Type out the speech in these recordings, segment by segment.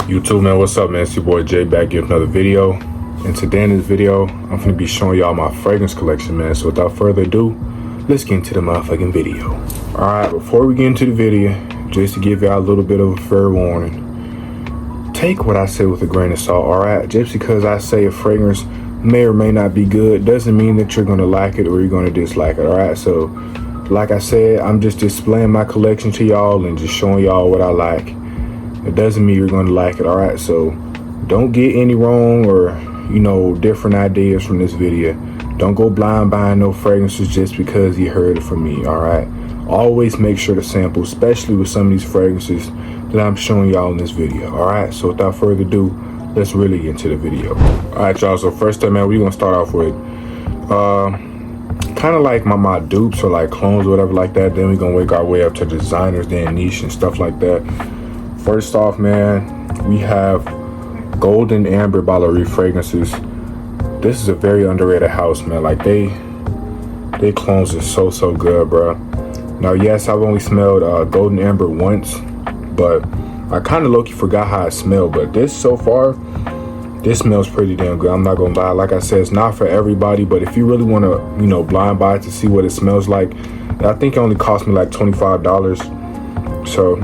YouTube, man, what's up, man? It's your boy Jay back with another video. And today in this video, I'm gonna be showing y'all my fragrance collection, man. So without further ado, let's get into the motherfucking video. Alright, before we get into the video, just to give y'all a little bit of a fair warning, take what I say with a grain of salt, alright? Just because I say a fragrance may or may not be good doesn't mean that you're gonna like it or you're gonna dislike it, alright? So, like I said, I'm just displaying my collection to y'all and just showing y'all what I like. It doesn't mean you're going to like it, all right? So don't get any wrong or, different ideas from this video. Don't go blind buying no fragrances just because you heard it from me, all right? Always make sure to sample, especially with some of these fragrances that I'm showing y'all in this video, all right? So without further ado, let's really get into the video. All right, y'all, so first up, man, we're going to start off with kind of like my dupes or like clones or whatever like that. Then we're going to work our way up to designers, then niche and stuff like that. First off, man, we have Golden Amber by La Rue fragrances. This is a very underrated house, man. Like they clones are so good, bro. Now, yes, I've only smelled Golden Amber once, but I kind of low-key forgot how it smelled. But this so far, this smells pretty damn good. I'm not gonna lie. Like I said, it's not for everybody, but if you really want to, blind buy it to see what it smells like, I think it only cost me like $25. So,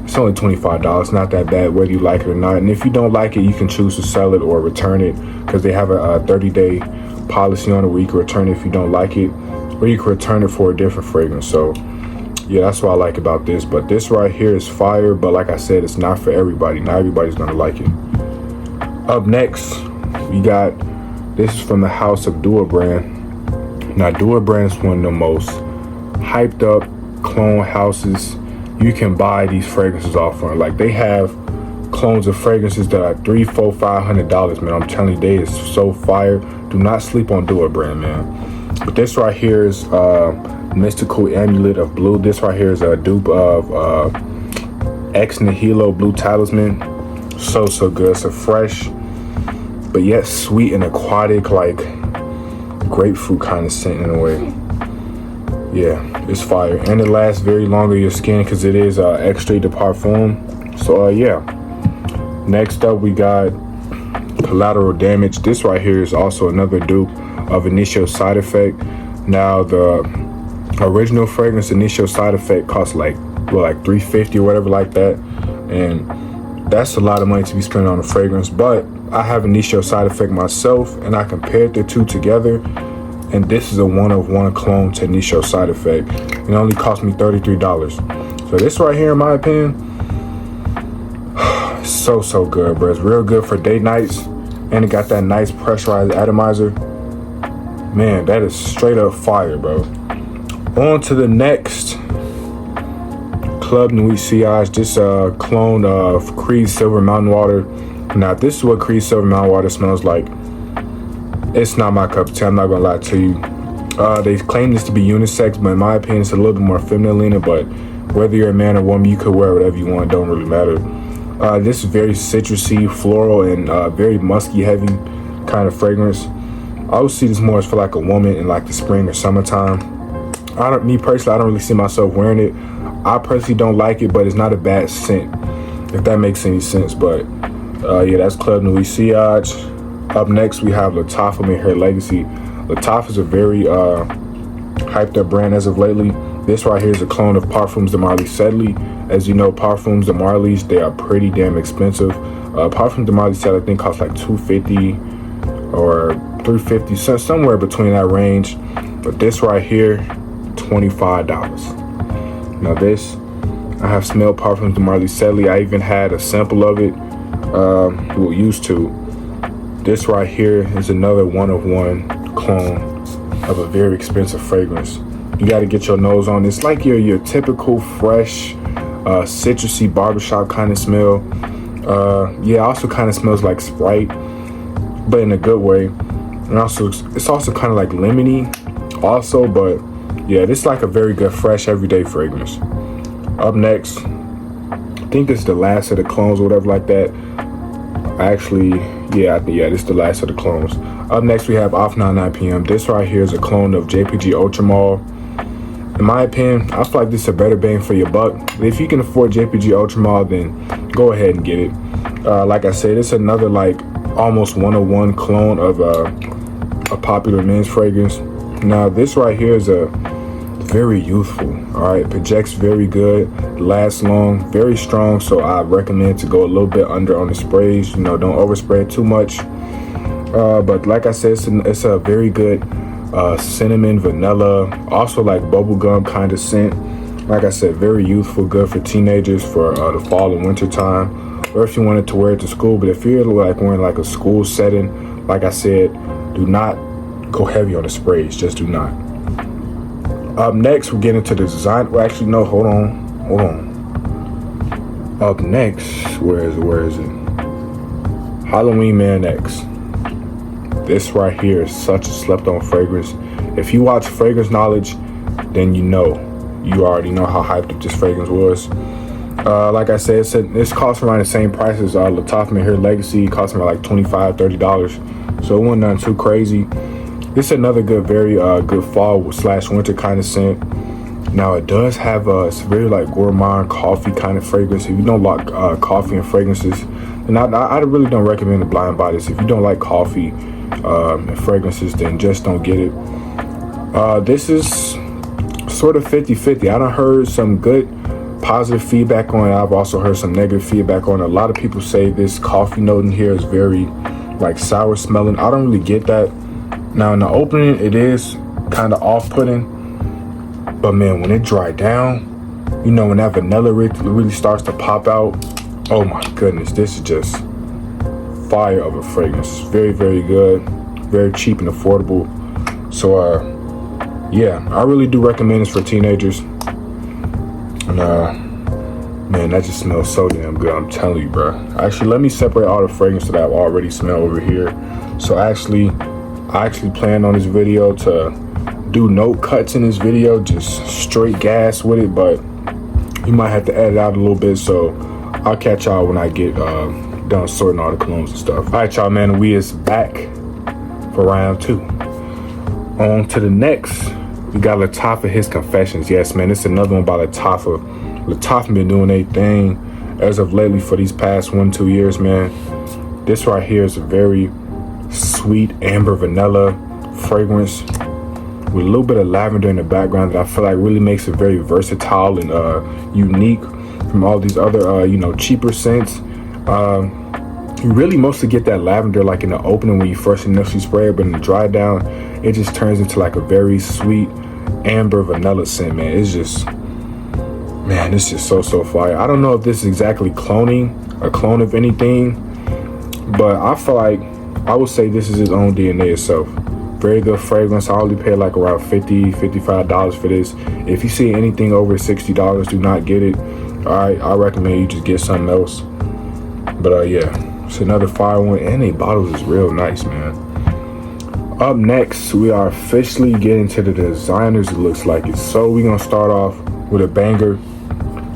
it's only $25, not that bad whether you like it or not. And if you don't like it, you can choose to sell it or return it because they have a 30-day policy on it where you can return it if you don't like it, or you can return it for a different fragrance. So yeah, that's what I like about this. But this right here is fire, but like I said, it's not for everybody. Not everybody's gonna like it. Up next, we got, this is from the house of Dupes brand. Now Dupes brand is one of the most hyped up clone houses you can buy these fragrances off from. Like, they have clones of fragrances that are $300, $400, $500, man. I'm telling you, they is so fire. Do not sleep on Dupes brand, man. But this right here is Mystical Amulet of Blue. This right here is a dupe of Ex Nihilo Blue Talisman. So good. It's a fresh but yet sweet and aquatic, like grapefruit kind of scent in a way. Yeah, it's fire, and it lasts very long on your skin because it is extrait de parfum. So yeah. Next up, we got Collateral Damage. This right here is also another dupe of Initial Side Effect. Now the original fragrance Initial Side Effect costs like $350 or whatever like that, and that's a lot of money to be spent on a fragrance. But I have Initial Side Effect myself, and I compared the two together. And this is a one-of-one clone to Initial Side Effect. It only cost me $33. So this right here, in my opinion, so good, bro. It's real good for date nights, and it got that nice pressurized atomizer. Man, that is straight up fire, bro. On to the next, Club Nuit Siage. This clone of Creed Silver Mountain Water. Now, this is what Creed Silver Mountain Water smells like. It's not my cup of tea, I'm not gonna lie to you. They claim this to be unisex, but in my opinion, it's a little bit more feminine leaning. But whether you're a man or woman, you could wear whatever you want, don't really matter. This is very citrusy, floral, and very musky heavy kind of fragrance. I would see this more as for like a woman in like the spring or summertime. Me personally, I don't really see myself wearing it. I personally don't like it, but it's not a bad scent, if that makes any sense. But yeah, that's Club Nuit Siage. Up next, we have Lattafa Her Legacy. Lattafa is a very hyped up brand as of lately. This right here is a clone of Parfums de Marly Sedley. As you know, Parfums de Marly's, they are pretty damn expensive. Parfums de Marly Sedley, I think, costs like $250 or $350, somewhere between that range. But this right here, $25. Now this, I have smelled Parfums de Marly Sedley. I even had a sample of it. Used to. This right here is another one-of-one clone of a very expensive fragrance. You got to get your nose on. It's like your typical fresh, citrusy barbershop kind of smell. Yeah, also kind of smells like Sprite, but in a good way. And also, it's also kind of like lemony also, but yeah, this is like a very good, fresh, everyday fragrance. Up next, I think this is the last of the clones or whatever like that. Actually, yeah, this is the last of the clones. Up next, we have Off 99 PM. This right here is a clone of JPG Ultramall. in my opinion, I feel like this is a better bang for your buck. If you can afford JPG Ultramall, then go ahead and get it. Like I said, it's another like almost 101 clone of a popular men's fragrance. Now this right here is a very youthful, all right, projects very good, lasts long, very strong, so I recommend to go a little bit under on the sprays. You know, don't overspray too much, but like I said, it's a very good cinnamon, vanilla, also like bubblegum kind of scent. Like I said, very youthful, good for teenagers for the fall and winter time, or if you wanted to wear it to school. But if you're like wearing like a school setting, like I said, do not go heavy on the sprays, just do not. Up next, we're getting to the design. Well, actually, no, hold on. Up next, where is it? Halloween Man X. This right here is such a slept-on fragrance. If you watch Fragrance Knowledge, then you already know how hyped up this fragrance was. Like I said, this costs around the same price as Latif Mahir Legacy. It costs me like $25, $30. So it wasn't nothing too crazy. This is another good, very good fall/winter kind of scent. Now it does have it's very like gourmand coffee kind of fragrance. If you don't like coffee and fragrances, and I really don't recommend to blind buy this. If you don't like coffee and fragrances, then just don't get it. This is sort of 50-50. I done heard some good positive feedback on it. I've also heard some negative feedback on it. A lot of people say this coffee note in here is very like sour smelling. I don't really get that. Now in the opening, it is kind of off-putting, but man, when it dried down, you know, when that vanilla really starts to pop out, oh my goodness, this is just fire of a fragrance. Very, very good, very cheap and affordable. So yeah, I really do recommend this for teenagers. And man, that just smells so damn good, I'm telling you, bro. Actually, let me separate all the fragrances that I've already smelled over here. So I actually planned on this video to do note cuts in this video, just straight gas with it, but you might have to edit out a little bit, so I'll catch y'all when I get done sorting all the colognes and stuff. All right, y'all, man, we is back for round 2. On to the next, we got Latif and His Confessions. Yes, man, it's another one by Latif. Latif been doing a thing as of lately for these past 1-2 years, man. This right here is a very sweet amber vanilla fragrance with a little bit of lavender in the background that I feel like really makes it very versatile and unique from all these other cheaper scents. You really mostly get that lavender like in the opening when you first initially spray it, but in the dry down it just turns into like a very sweet amber vanilla scent, man. It's just, man, this is so fire. I don't know if this is exactly cloning, a clone of anything, but I feel like I would say this is his own DNA itself. Very good fragrance. I only paid like around $50, $55 for this. If you see anything over $60, do not get it. Alright, I recommend you just get something else. But yeah, it's another fire one, and the bottles is real nice, man. Up next, we are officially getting to the designers, it looks like it. So we're gonna start off with a banger.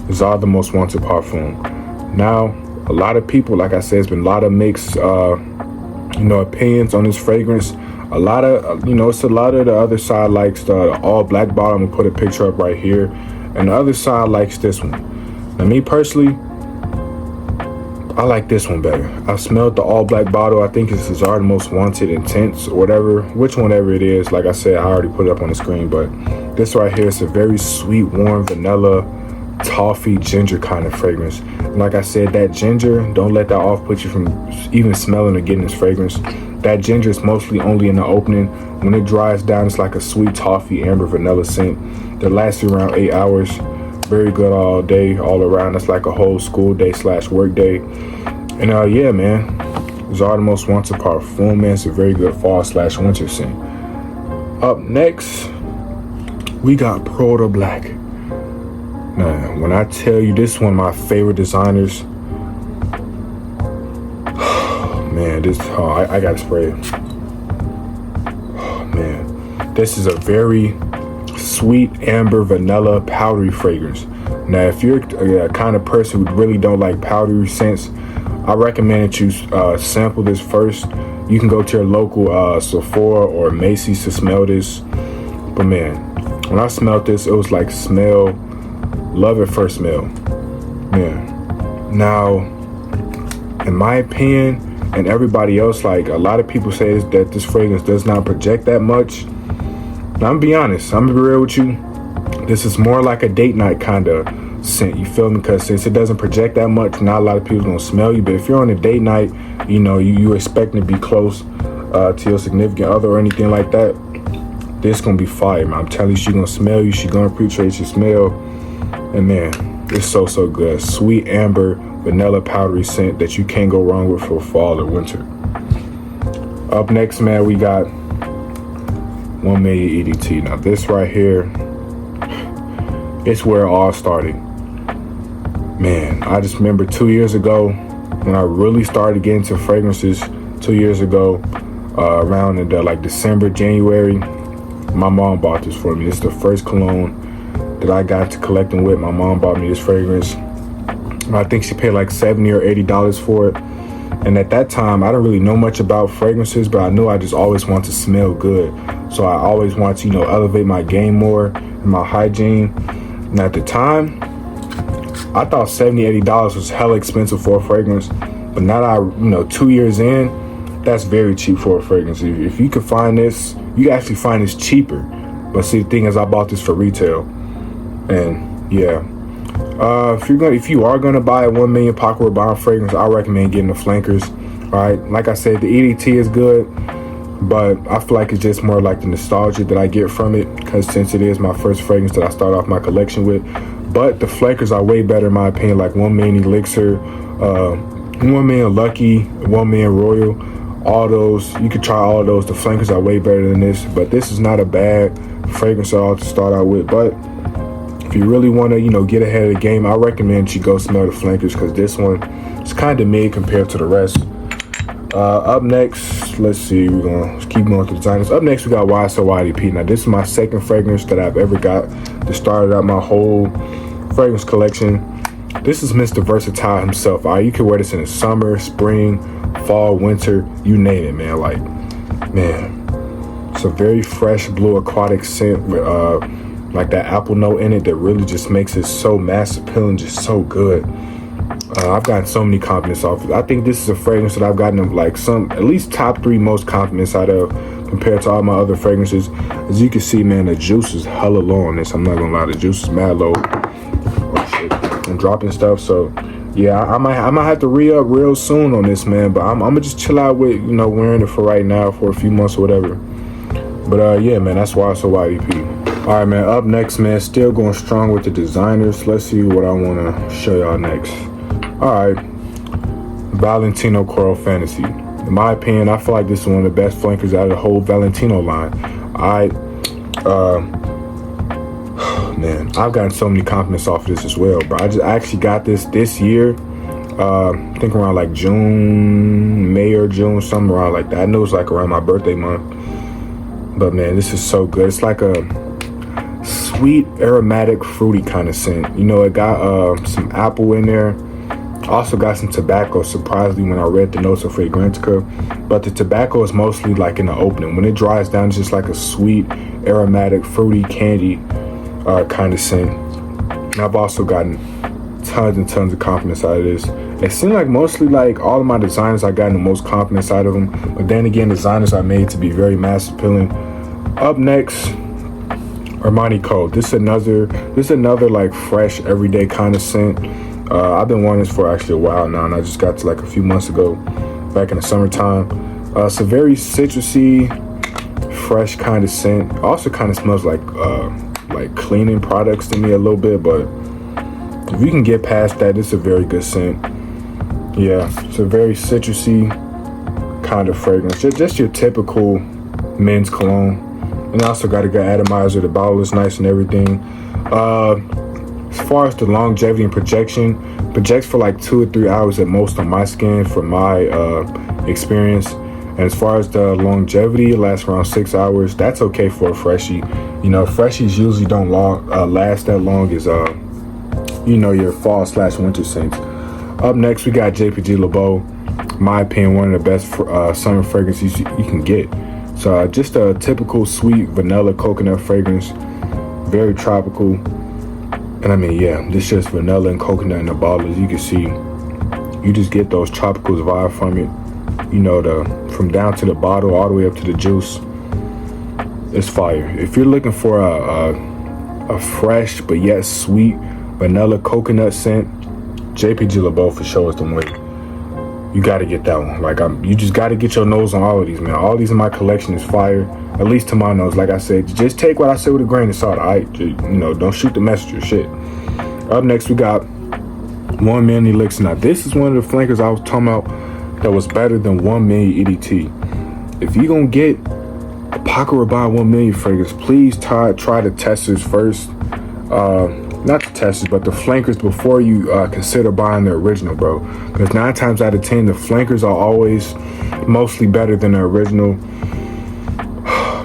Zerof Most Wanted Parfum. Now, a lot of people, like I said, there's been a lot of mixed opinions on this fragrance. A lot of it's a lot of the other side likes the all black bottle. I'm gonna put a picture up right here, and the other side likes this one. Now me personally, I like this one better. I smelled the all black bottle. I think it's Zerof Most Wanted Intense or whatever, whatever it is. Like I said, I already put it up on the screen, but this right here is a very sweet, warm vanilla, toffee, ginger kind of fragrance. And like I said, that ginger, don't let that off put you from even smelling or getting this fragrance. That ginger is mostly only in the opening. When it dries down, it's like a sweet toffee amber vanilla scent that lasts you around 8 hours. Very good all day, all around. That's like a whole school day / work day. And yeah, man, Zerof Most Wanted Parfum, man, it's a very good fall / winter scent. Up next, we got Proto Black. Now, when I tell you this is one of my favorite designers, man, I gotta spray it. Oh man, this is a very sweet amber vanilla powdery fragrance. Now, if you're a kind of person who really don't like powdery scents, I recommend that you sample this first. You can go to your local Sephora or Macy's to smell this. But man, When I smelled this, it was like love at first smell. Man. Now, in my opinion, and everybody else, like a lot of people say that this fragrance does not project that much. Now, I'm gonna be honest, I'm gonna be real with you. This is more like a date night kind of scent, you feel me? Because since it doesn't project that much, not a lot of people gonna smell you. But if you're on a date night, you know, you expecting to be close to your significant other or anything like that, this gonna be fire, man. I'm telling you, she gonna smell you, she gonna appreciate your smell. And man, it's so good. Sweet amber, vanilla powdery scent that you can't go wrong with for fall or winter. Up next, man, we got 1 million EDT. Now this right here, it's where it all started. Man, I just remember 2 years ago when I really started getting into fragrances. 2 years ago, around in like December, January, my mom bought this for me. This is the first cologne that I got to collecting with. My mom bought me this fragrance. I think she paid like $70 or $80 for it. And at that time, I didn't really know much about fragrances, but I knew I just always wanted to smell good. So I always wanted to, you know, elevate my game more and my hygiene. And at the time, I thought $70, $80 was hella expensive for a fragrance. But now that 2 years in, that's very cheap for a fragrance. If you could find this, you can actually find this cheaper. But see, the thing is, I bought this for retail. And yeah. If you are gonna buy a 1 million Paco Rabanne fragrance, I recommend getting the flankers. All right, like I said, the EDT is good, but I feel like it's just more like the nostalgia that I get from it, because since it is my first fragrance that I start off my collection with. But the flankers are way better in my opinion, like 1 million Elixir, 1 million Lucky, 1 million Royal. All those, you could try all those. The flankers are way better than this, but this is not a bad fragrance at all to start out with. But if you really want to, get ahead of the game, I recommend you go smell the flankers, because this one is kind of mid compared to the rest. Up next, let's see, we're going to keep going to designers. Up next, we got YSL YDP. Now, this is my second fragrance that I've ever got that started out my whole fragrance collection. This is Mr. Versatile himself. You can wear this in the summer, spring, fall, winter, you name it, man. Like, man, it's a very fresh blue aquatic scent with like that apple note in it that really just makes it so mass appealing, just so good. I've gotten so many compliments off it. I think this is a fragrance that I've gotten like at least top 3 most compliments out of compared to all my other fragrances. As you can see, man, the juice is hella low on this. I'm not gonna lie, the juice is mad low. Oh shit, I'm dropping stuff. So yeah, I might have to re-up real soon on this, man. But I'm gonna just chill out with wearing it for right now for a few months or whatever. But yeah, man, that's why it's so YDP. All right, man, up next, man, still going strong with the designers. Let's see what I want to show y'all next. All right, Valentino Coral Fantasy. In my opinion, I feel like this is one of the best flankers out of the whole Valentino line. Man, I've gotten so many compliments off of this as well, bro. I actually got this year. I think around like May or June, something around like that. I know it's like around my birthday month. But man, this is so good. It's like a sweet, aromatic, fruity kind of scent. It got some apple in there. Also got some tobacco, surprisingly, when I read the notes of Fragrantica. But the tobacco is mostly like in the opening. When it dries down, it's just like a sweet, aromatic, fruity, candy kind of scent. And I've also gotten tons and tons of compliments out of this. It seemed like mostly like all of my designers, I got the most compliments out of them. But then again, designers are made to be very mass appealing. Up next, Armani Code. This is another like fresh, everyday kind of scent. I've been wanting this for actually a while now, and I just got to like a few months ago, back in the summertime. It's a very citrusy, fresh kind of scent. Also kind of smells like cleaning products to me a little bit, but if you can get past that, it's a very good scent. Yeah, it's a very citrusy kind of fragrance. Just your typical men's cologne. And I also got a good atomizer. The bottle is nice and everything. As far as the longevity and projection, projects for like 2 or 3 hours at most on my skin from my experience. And as far as the longevity, it lasts around 6 hours. That's okay for a freshie. Freshies usually don't last that long as your fall/winter scents. Up next, we got JPG Le Beau. In my opinion, one of the best summer fragrances you can get. So just a typical sweet vanilla coconut fragrance. very tropical. And I mean, yeah, this just vanilla and coconut in the bottle. As you can see, you just get those tropical vibe from it. You know, from down to the bottle all the way up to the juice. It's fire. If you're looking for a fresh but yet sweet vanilla coconut scent, JPG LeBeau for sure is the way. You got to get that one. Like, you just got to get your nose on all of these, man. All these in my collection is fire, at least to my nose. Like I said, just take what I say with a grain of salt. You know, don't shoot the messenger. Shit. Up next, we got 1 million Elixir. Now, this is one of the flankers I was talking about that was better than 1 million EDT. If you gonna get a Paco Rabanne 1 million fragrance, please try the testers first. Not the testers, but the flankers before you consider buying the original, bro. Because 9 times out of 10, the flankers are always mostly better than the original.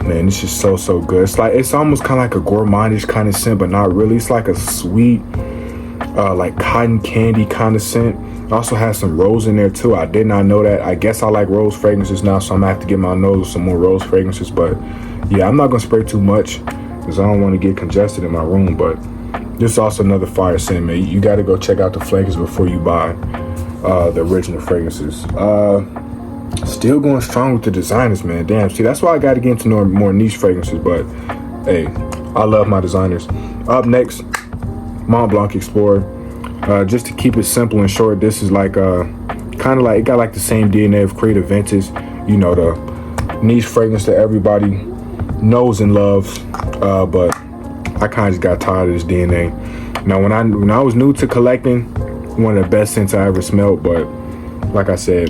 Man, it's just so good. It's almost kind of like a gourmandish kind of scent, but not really. It's like a sweet, like cotton candy kind of scent. It also has some rose in there too. I did not know that. I guess I like rose fragrances now, so I'm gonna have to get my nose with some more rose fragrances. But yeah, I'm not gonna spray too much because I don't want to get congested in my room. But this is also another fire scent, man. You got to go check out the flankers before you buy the original fragrances. Still going strong with the designers, man. Damn, see, that's why I got to get into more niche fragrances. But hey, I love my designers. Up next, Mont Blanc Explorer. Just to keep it simple and short, this is like kind of like, it got like the same DNA of Creative Vintage. You know, the niche fragrance that everybody knows and loves. But I kind of just got tired of this DNA. Now, when I was new to collecting, one of the best scents I ever smelled. But like I said,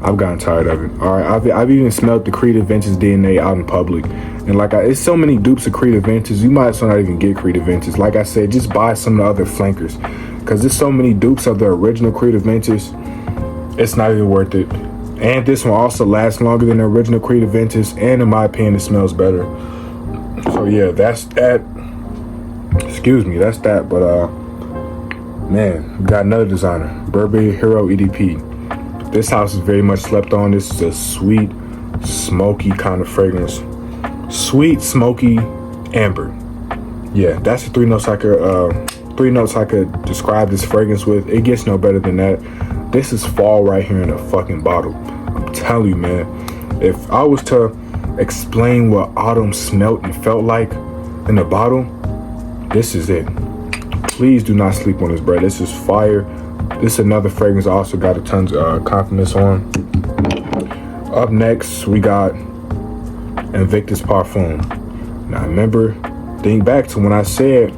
I've gotten tired of it. All right, I've even smelled the Creative Vintage DNA out in public. And like, it's so many dupes of Creative Vintage, you might as well not even get Creative Vintage. Like I said, just buy some of the other flankers. Because there's so many dupes of the original Creative Vintage, it's not even worth it. And this one also lasts longer than the original Creative Vintage. And in my opinion, it smells better. So yeah, that's that. Excuse me, that's that. But man, we got another designer, Burberry Hero EDP. This house is very much slept on. This is a sweet, smoky kind of fragrance. Sweet, smoky, amber. Yeah, that's the three notes I could describe this fragrance with. It gets no better than that. This is fall right here in a fucking bottle. I'm telling you, man. If I was to explain what autumn smelled and felt like in a bottle, this is it. Please do not sleep on this, bro. This is fire. This is another fragrance I also got a tons of compliments on. Up next, we got Invictus Parfum. Now remember, think back to when I said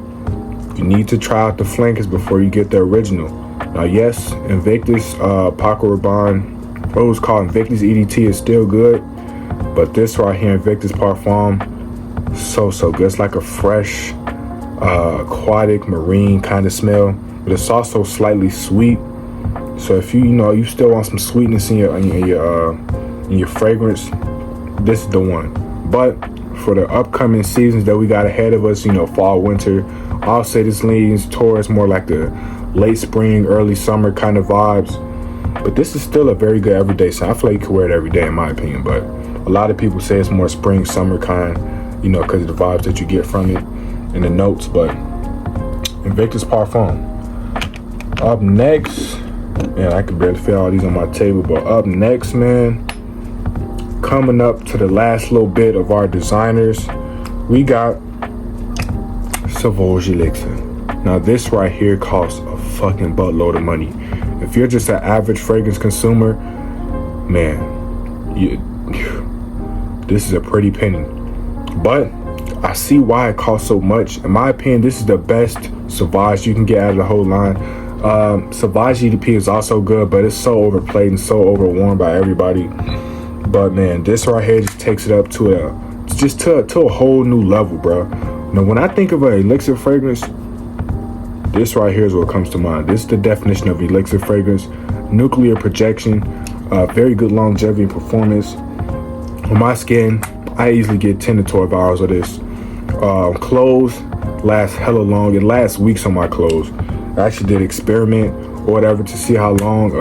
you need to try out the flankers before you get the original. Now yes, Invictus Paco Rabanne, what was called Invictus EDT, is still good. But this right here, Invictus Parfum, so good. It's like a fresh, aquatic, marine kind of smell. But it's also slightly sweet. So if you still want some sweetness in your fragrance, this is the one. But for the upcoming seasons that we got ahead of us, fall, winter, I'll say this leans towards more like the late spring, early summer kind of vibes. But this is still a very good everyday scent. I feel like you can wear it every day in my opinion. But a lot of people say it's more spring, summer kind, because of the vibes that you get from it and the notes. But Invictus Parfum. Up next, man, I can barely fit all these on my table, but up next, man, coming up to the last little bit of our designers, we got Saage Elixir. Now this right here costs a fucking buttload of money. If you're just an average fragrance consumer, man, this is a pretty penny. But I see why it costs so much. In my opinion, this is the best Sauvage you can get out of the whole line. Sauvage EDP is also good, but it's so overplayed and so overworn by everybody. But man, this right here just takes it up to a whole new level, bro. Now, when I think of an elixir fragrance, this right here is what comes to mind. This is the definition of elixir fragrance: nuclear projection, very good longevity and performance. On my skin, I easily get 10 to 12 hours of this. Clothes last hella long. It lasts weeks on my clothes. I actually did experiment or whatever to see how long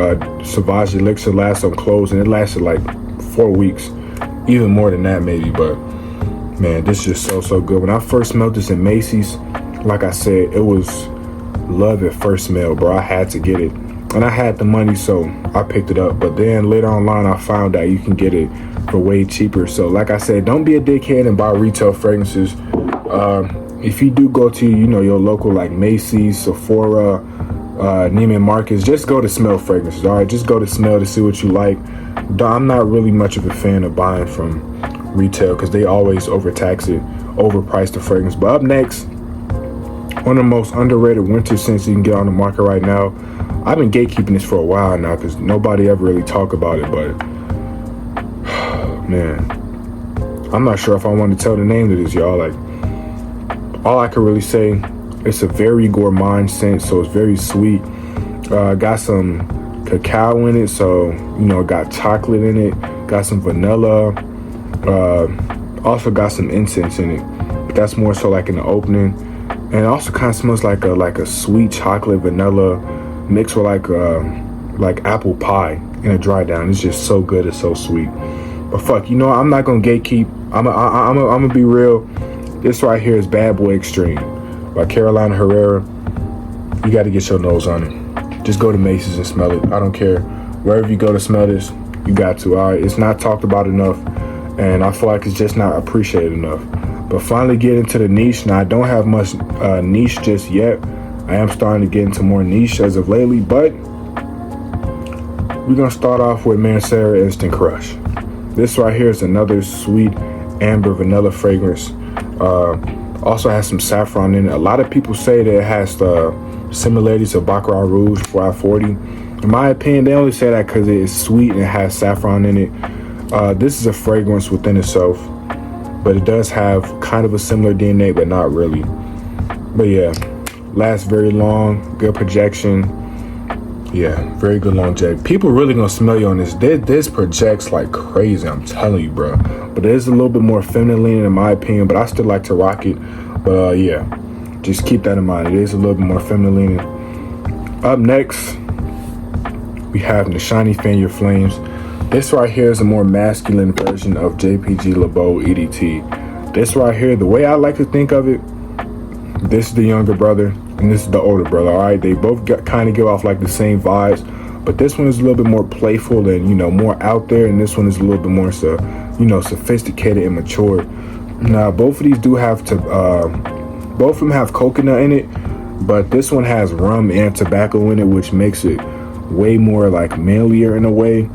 Saage Elixir lasts on clothes, and it lasted like 4 weeks, even more than that maybe. But Man, this is just so good. When I first smelled this in Macy's, like I said, it was love at first smell, bro. I had to get it, and I had the money, so I picked it up. But then later online, I found out you can get it for way cheaper. So like I said, don't be a dickhead and buy retail fragrances. If you do go to, you know, your local like Macy's, Sephora, Neiman Marcus, just go to smell fragrances. All right, just go to smell to see what you like. I'm not really much of a fan of buying from retail because they always overtax it, overprice the fragrance. But up next, one of the most underrated winter scents you can get on the market right now. I've been gatekeeping this for a while now because nobody ever really talk about it, but man, I'm not sure if I want to tell the name of this, y'all. Like, all I can really say, it's a very gourmand scent, so it's very sweet. Got some cacao in it, so you know, got chocolate in it, got some vanilla, also got some incense in it, but that's more so like in the opening. And it also kind of smells like a sweet chocolate vanilla mixed with like apple pie in a dry down. It's just so good. It's so sweet. But fuck, you know, I'm not gonna gatekeep. I'm gonna be real. This right here is Bad Boy Extreme by Carolina Herrera. You got to get your nose on it. Just go to Macy's and smell it. I don't care. Wherever you go to smell this, you got to. All right, it's not talked about enough, and I feel like it's just not appreciated enough. But finally get into the niche. Now, I don't have much niche just yet. I am starting to get into more niche as of lately, but we're going to start off with Manera Instant Crush. This right here is another sweet amber vanilla fragrance. Also has some saffron in it. A lot of people say that it has the similarities to Baccarat Rouge 540. In my opinion, they only say that because it is sweet and it has saffron in it. This is a fragrance within itself, but it does have kind of a similar DNA, but not really. But yeah, lasts very long, good projection. Yeah, very good longevity. People really gonna smell you on this. This projects like crazy, I'm telling you, bro. But it is a little bit more feminine leaning in my opinion, but I still like to rock it. But yeah, just keep that in mind. It is a little bit more feminine leaning. Up next, we have Nishan Fan Your Flames. This right here is a more masculine version of JPG LeBeau EDT. This right here, the way I like to think of it, this is the younger brother and this is the older brother. All right, they both kind of give off like the same vibes, but this one is a little bit more playful and, you know, more out there, and this one is a little bit more sophisticated and mature. Now both of these do have both of them have coconut in it, but this one has rum and tobacco in it, which makes it way more like manlier in a way.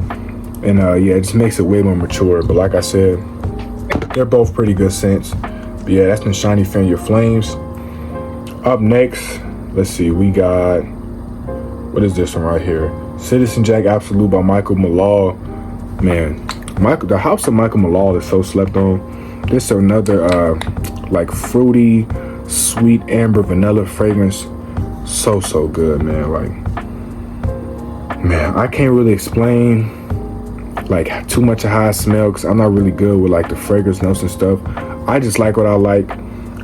And yeah, it just makes it way more mature. But like I said, they're both pretty good scents. But yeah, that's Nishan Fan Your Flames. Up next, let's see, we got, what is this one right here? Citizen Jack Absolute by Michael Malal. Man, the house of Michael Malal is so slept on. This is another like fruity, sweet amber vanilla fragrance. So good, man. Like, man, I can't really explain like too much of how I smell because I'm not really good with like the fragrance notes and stuff. I just like what I like,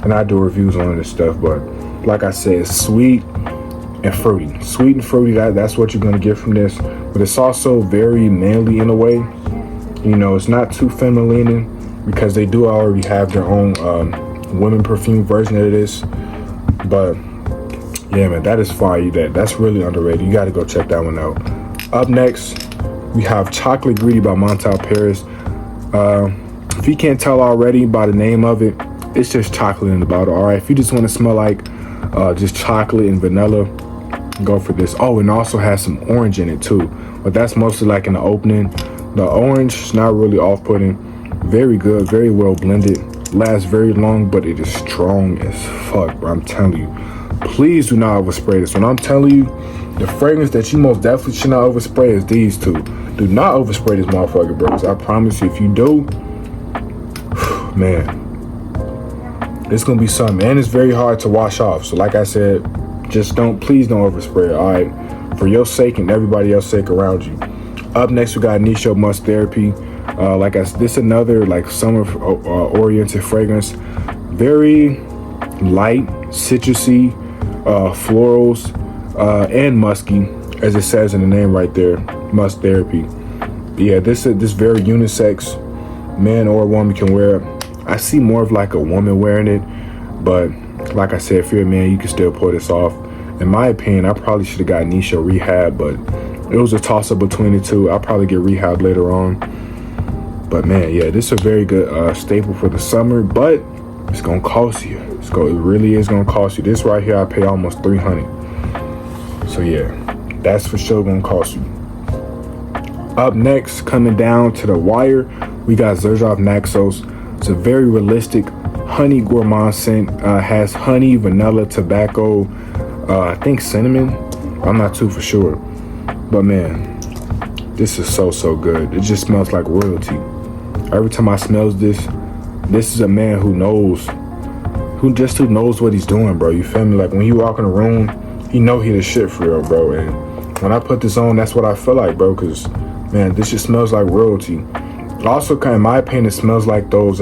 and I do reviews on this stuff. But like I said, sweet and fruity. Sweet and fruity, that's what you're gonna get from this. But it's also very manly in a way. You know, it's not too feminine because they do already have their own women perfume version of this. But yeah, man, that is fire. That's really underrated. You got to go check that one out. Up next, we have Chocolate Greedy by Montel Paris. If you can't tell already by the name of it, it's just chocolate in the bottle. All right, if you just want to smell like just chocolate and vanilla, go for this. Oh, and also has some orange in it too, but that's mostly like in the opening. The orange is not really off-putting. Very good, very well blended. Lasts very long, but it is strong as fuck, bro. I'm telling you, please do not overspray this. When I'm telling you, the fragrance that you most definitely should not overspray is these two. Do not overspray this motherfucker, bro. I promise you, if you do, man, it's gonna be something. And it's very hard to wash off. So like I said, just please don't overspray it, all right? For your sake and everybody else's sake around you. Up next, we got Nishan Mus Therapy. This another like summer oriented fragrance. Very light, citrusy, florals, and musky, as it says in the name right there, Mus Therapy. Yeah, this very unisex, man or woman can wear it. I see more of like a woman wearing it, but like I said, if you're a man, you can still pull this off. In my opinion, I probably should have got Nisha Rehab, but it was a toss-up between the two. I'll probably get Rehab later on. But man, yeah, this is a very good staple for the summer, but it's gonna cost you. It really is gonna cost you. This right here, I pay almost $300. So yeah, that's for sure gonna cost you. Up next, coming down to the wire, we got Zerof Nexos. It's a very realistic honey gourmand scent. Has honey, vanilla, tobacco, I think cinnamon. I'm not too for sure. But man, this is so good. It just smells like royalty. Every time I smell this is a man who knows what he's doing, bro. You feel me? Like when you walk in a room, he know he the shit for real, bro. And when I put this on, that's what I feel like, bro. Cause man, this just smells like royalty. Also, in my opinion, it smells like those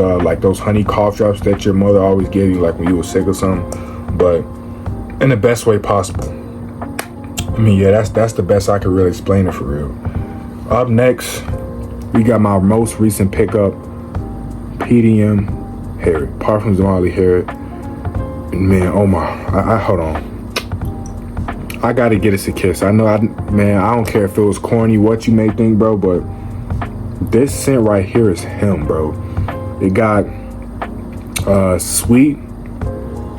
honey cough drops that your mother always gave you, like when you were sick or something, but in the best way possible. I mean, yeah, that's the best I can really explain it for real. Up next, we got my most recent pickup, PDM Parfums de Marley Harriet. Man, oh my, I hold on. I gotta get us a kiss. I know, I don't care if it was corny, what you may think, bro, but this scent right here is him, bro. It got sweet.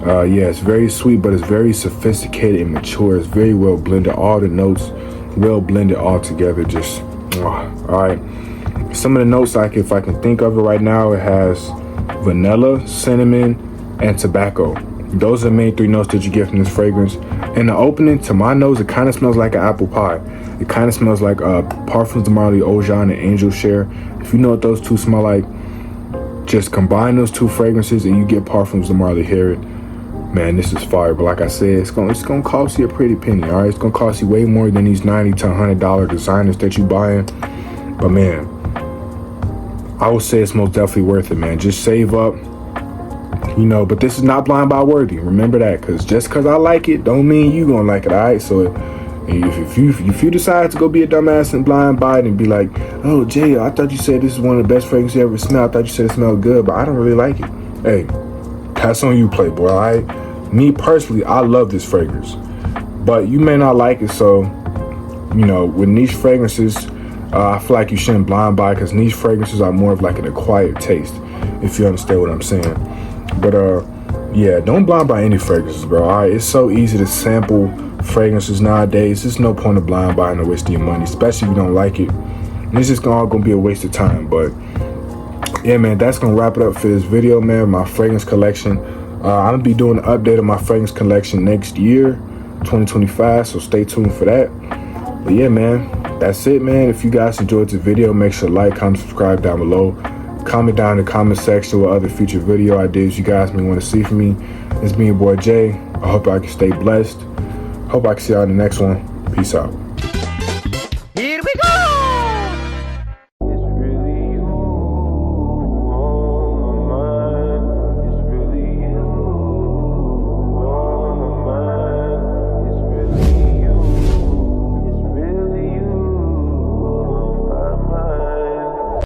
Yeah, it's very sweet, but it's very sophisticated and mature. It's very well blended. All the notes well blended all together. Just, all right. Some of the notes, if I can think of it right now, it has vanilla, cinnamon, and tobacco. Those are the main three notes that you get from this fragrance. In the opening, to my nose, it kind of smells like an apple pie. It kind of smells like Parfums de Marley Ojan and Angel Share. If you know what those two smell like, just combine those two fragrances and you get Parfums de Marley Harriet. Man, this is fire. But like I said, it's gonna cost you a pretty penny, all right? It's gonna cost you way more than these $90 to $100 designers that you buying. But man, I would say it's most definitely worth it, man. Just save up, you know. But this is not blind buy worthy. Remember that, because just because I like it, don't mean you gonna like it, all right? So if you decide to go be a dumbass and blind buy it and be like, oh, Jay, I thought you said this is one of the best fragrances you ever smelled. I thought you said it smelled good, but I don't really like it. Hey, that's on you, Playboy, all right? Me personally, I love this fragrance, but you may not like it. So, you know, with niche fragrances, I feel like you shouldn't blind buy, because niche fragrances are more of like an acquired taste, if you understand what I'm saying. But yeah, don't blind buy any fragrances, bro. All right, it's so easy to sample fragrances nowadays. There's no point of blind buying or wasting your money, especially if you don't like it. And it's just all gonna be a waste of time. But yeah, man, that's gonna wrap it up for this video, man. My fragrance collection. I'm gonna be doing an update of my fragrance collection next year, 2025. So stay tuned for that. But yeah, man, that's it, man. If you guys enjoyed the video, make sure to like, comment, subscribe down below. Comment down in the comment section what other future video ideas you guys may want to see from me. It's me, your boy Jay. I hope I can stay blessed. Hope I can see y'all in the next one. Peace out.